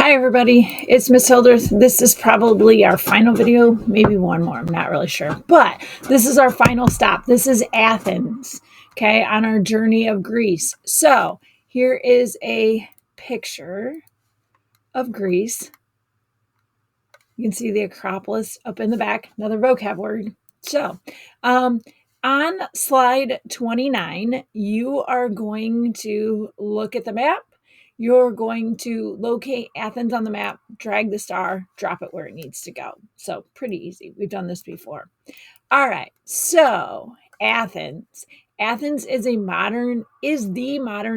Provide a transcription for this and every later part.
Hi, everybody. It's Miss Hilders. This is probably our final video, maybe one more. I'm not really sure. But this is our final stop. This is Athens, okay, on our journey of Greece. So here is a picture of Greece. You can see the Acropolis up in the back, another vocab word. So, on slide 29, you are going to look at the map. You're going to locate Athens on the map, drag the star, drop it where it needs to go. So, pretty easy. We've done this before. All right. So, Athens. Athens is the modern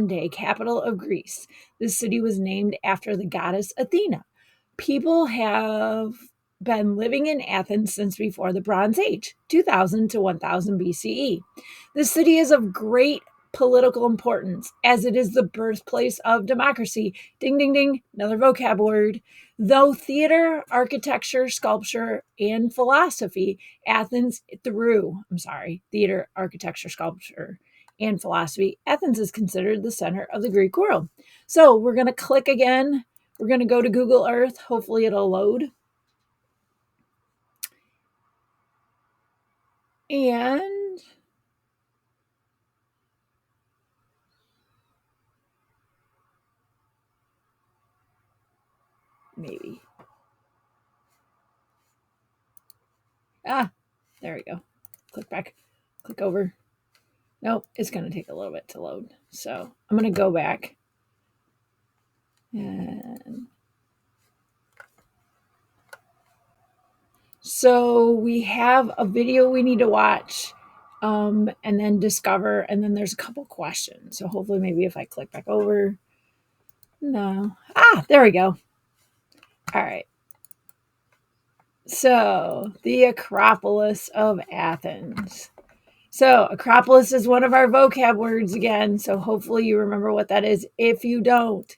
day capital of Greece. The city was named after the goddess Athena. People have been living in Athens since before the Bronze Age, 2000 to 1000 BCE. The city is of great political importance as it is the birthplace of democracy. Ding, ding, ding, another vocab word. Though theater, architecture, sculpture, and philosophy, theater, architecture, sculpture, and philosophy, Athens is considered the center of the Greek world. So we're going to click again. We're going to go to Google Earth. Hopefully it'll load. And maybe. There we go. Click back, click over. Nope, it's going to take a little bit to load. So I'm going to go back. And so we have a video we need to watch and then discover, and then there's a couple questions. So hopefully maybe if I click back over. No. There we go. All right. So, the Acropolis of Athens. So, Acropolis is one of our vocab words again. So, hopefully, you remember what that is. If you don't,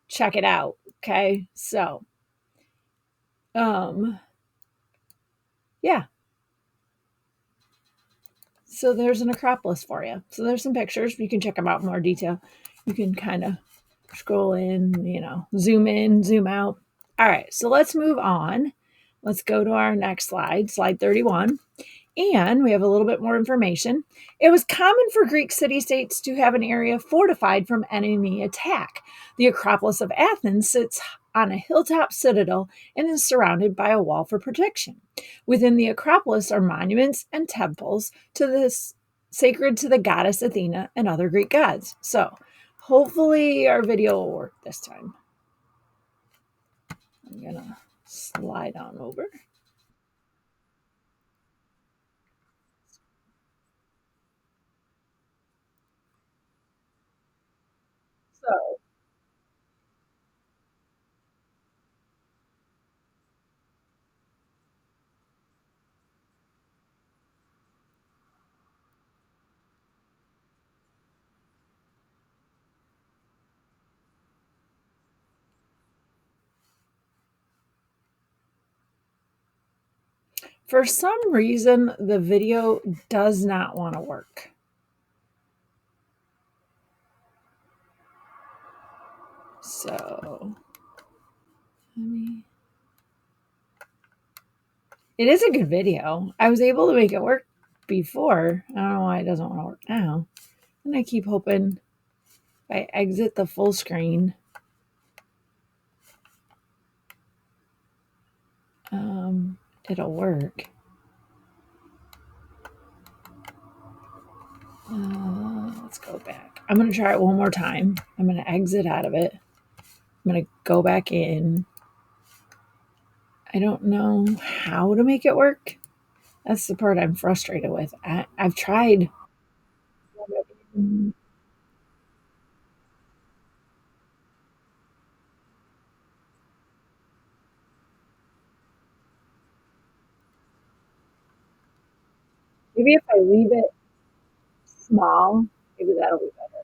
check it out. Okay. So, yeah. So, there's an Acropolis for you. So, there's some pictures. You can check them out in more detail. You can kind of scroll in, zoom in, zoom out. All right. So, let's move on. Let's go to our next slide, slide 31. And we have a little bit more information. It was common for Greek city states to have an area fortified from enemy attack. The Acropolis of Athens sits on a hilltop citadel and is surrounded by a wall for protection. Within the Acropolis are monuments and temples to this sacred to the goddess Athena and other Greek gods. So hopefully our video will work this time. I'm gonna slide on over. So for some reason, the video does not want to work. So, it is a good video. I was able to make it work before. I don't know why it doesn't want to work now. And I keep hoping if I exit the full screen, it'll work. Let's go back. I'm going to try it one more time. I'm going to exit out of it. I'm going to go back in. I don't know how to make it work. That's the part I'm frustrated with. I've tried. Maybe if I leave it small, maybe that'll be better.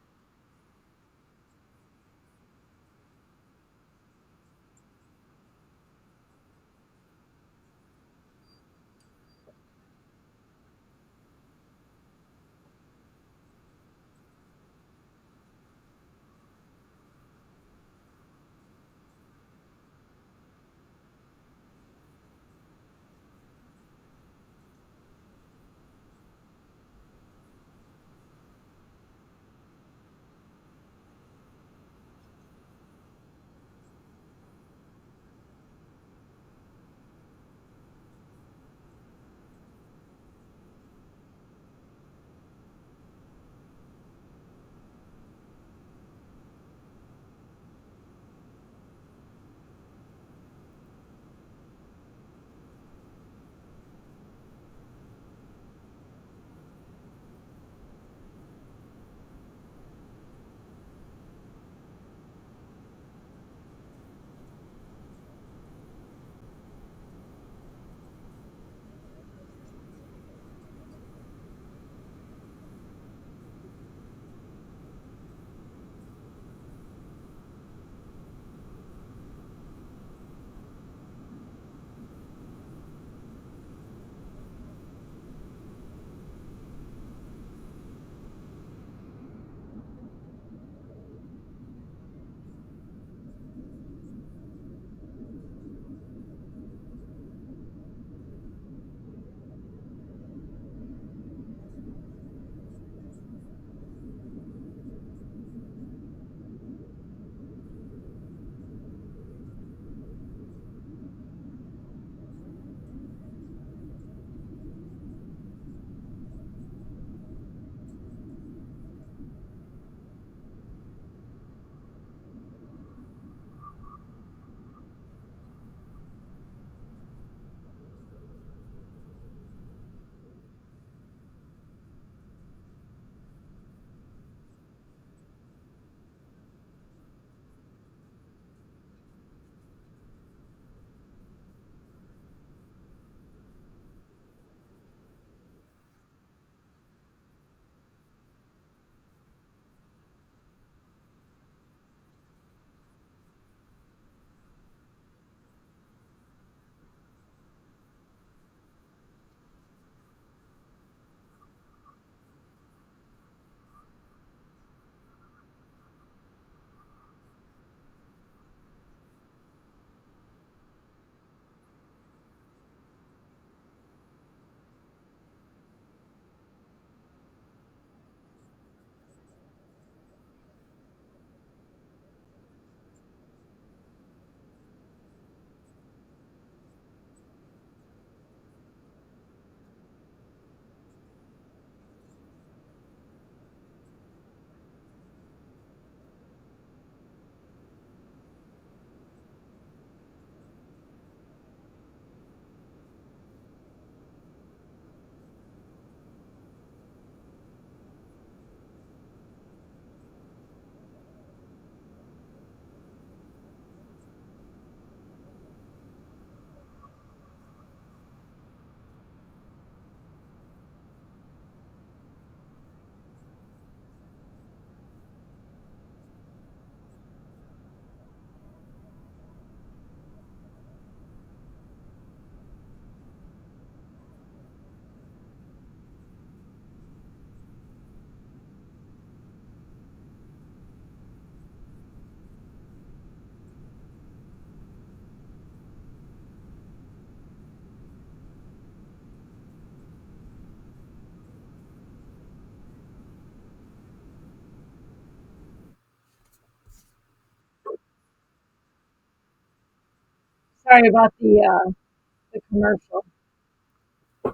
Sorry about the commercial.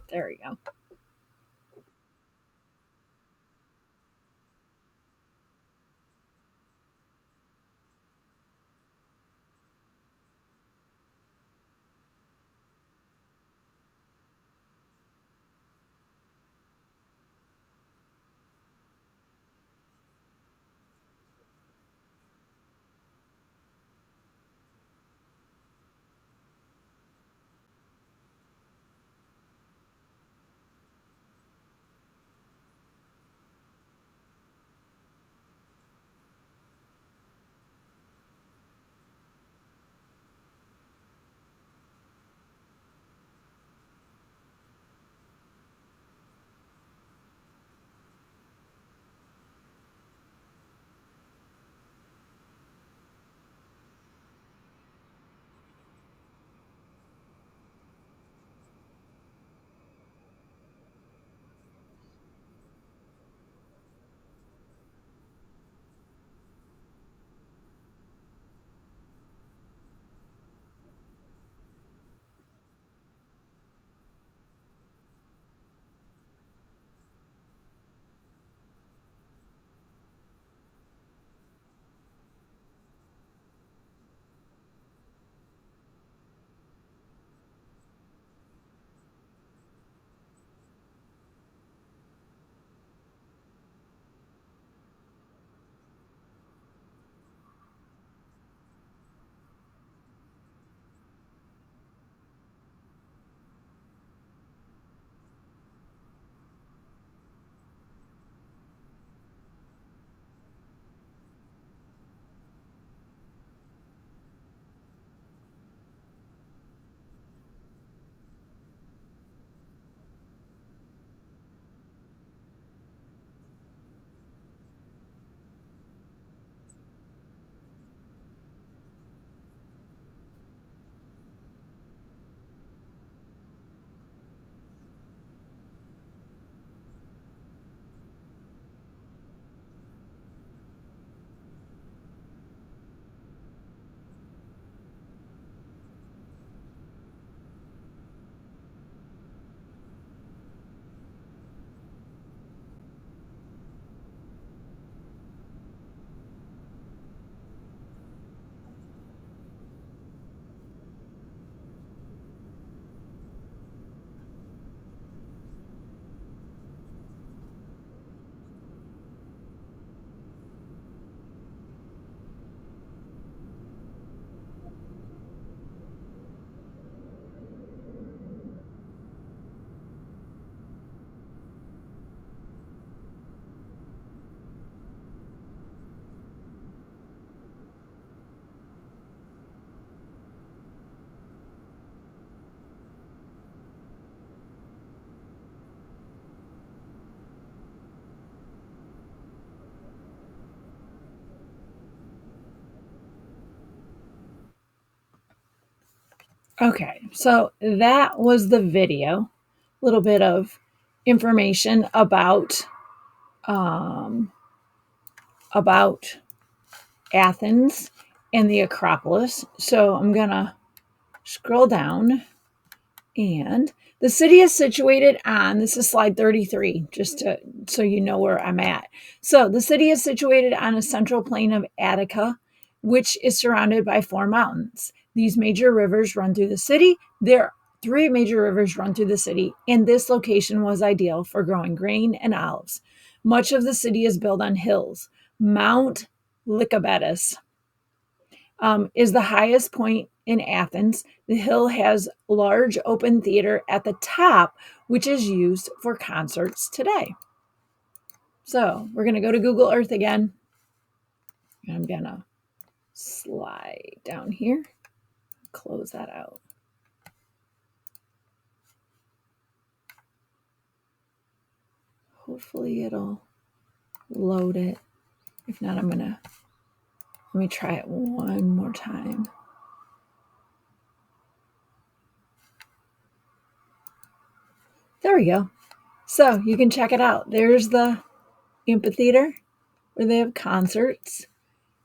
There we go. Okay, so that was the video. A little bit of information um, about Athens and the Acropolis. So I'm gonna scroll down. And the city is situated on, this is slide 33, just to so you know where I'm at. So the city is situated on a central plain of Attica, which is surrounded by four mountains. These major rivers run through the city. There are three major rivers run through the city, and this location was ideal for growing grain and olives. Much of the city is built on hills. Mount Lycabettus is the highest point in Athens. The hill has large open theater at the top, which is used for concerts today. So we're going to go to Google Earth again. I'm going to slide down here, close that out. Hopefully it'll load it. If not, let me try it one more time. There we go. So you can check it out. There's the amphitheater where they have concerts.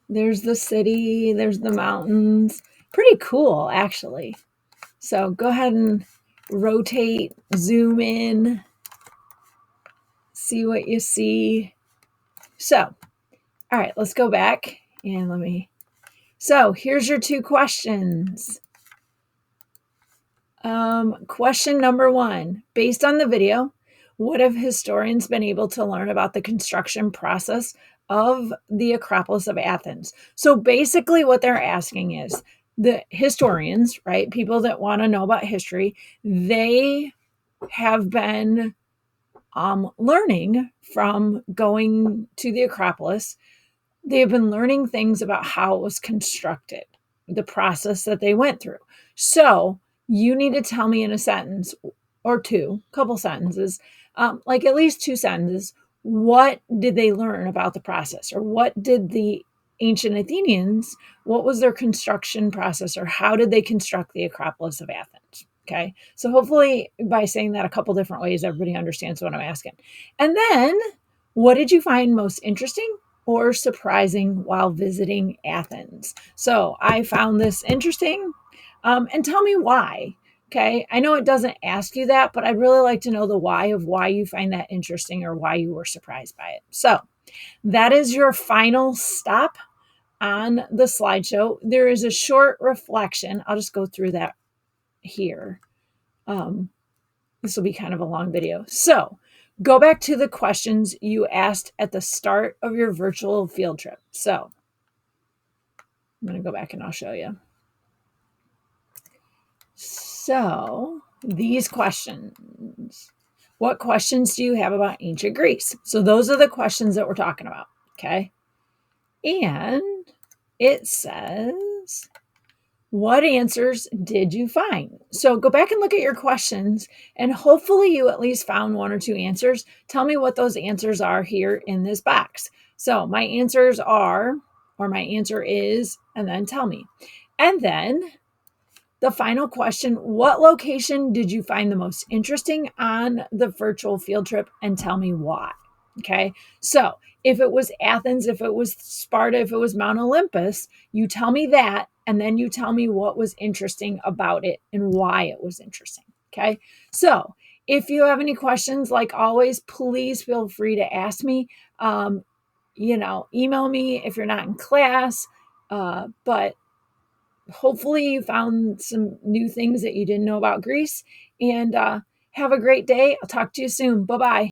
There's the city, there's the mountains, Pretty cool, actually. So go ahead and rotate, zoom in, see what you see. So, all right, let's go back and so here's your 2 questions. Question number 1, based on the video, what have historians been able to learn about the construction process of the Acropolis of Athens? So basically what they're asking is the historians, right? People that want to know about history, they have been learning from going to the Acropolis. They have been learning things about how it was constructed, the process that they went through. So you need to tell me in a sentence or two, couple sentences, like at least 2 sentences, what did they learn about the process, or what did the ancient Athenians, what was their construction process, or how did they construct the Acropolis of Athens? Okay. So hopefully by saying that a couple different ways, everybody understands what I'm asking. And then what did you find most interesting or surprising while visiting Athens? So I found this interesting, and tell me why. Okay. I know it doesn't ask you that, but I'd really like to know the why of why you find that interesting or why you were surprised by it. So that is your final stop on the slideshow. There is a short reflection. I'll just go through that here. This will be kind of a long video. So go back to the questions you asked at the start of your virtual field trip. So I'm going to go back and I'll show you. So these questions, what questions do you have about ancient Greece? So those are the questions that we're talking about. Okay. And it says, what answers did you find? So go back and look at your questions, and hopefully you at least found 1 or 2 answers. Tell me what those answers are here in this box. So my answers are, or my answer is, and then tell me. And then the final question, what location did you find the most interesting on the virtual field trip, and tell me why? Okay. So if it was Athens, if it was Sparta, if it was Mount Olympus, you tell me that, and then you tell me what was interesting about it and why it was interesting. Okay. So if you have any questions, like always, please feel free to ask me. Email me if you're not in class. But hopefully you found some new things that you didn't know about Greece, and have a great day. I'll talk to you soon. Bye-bye.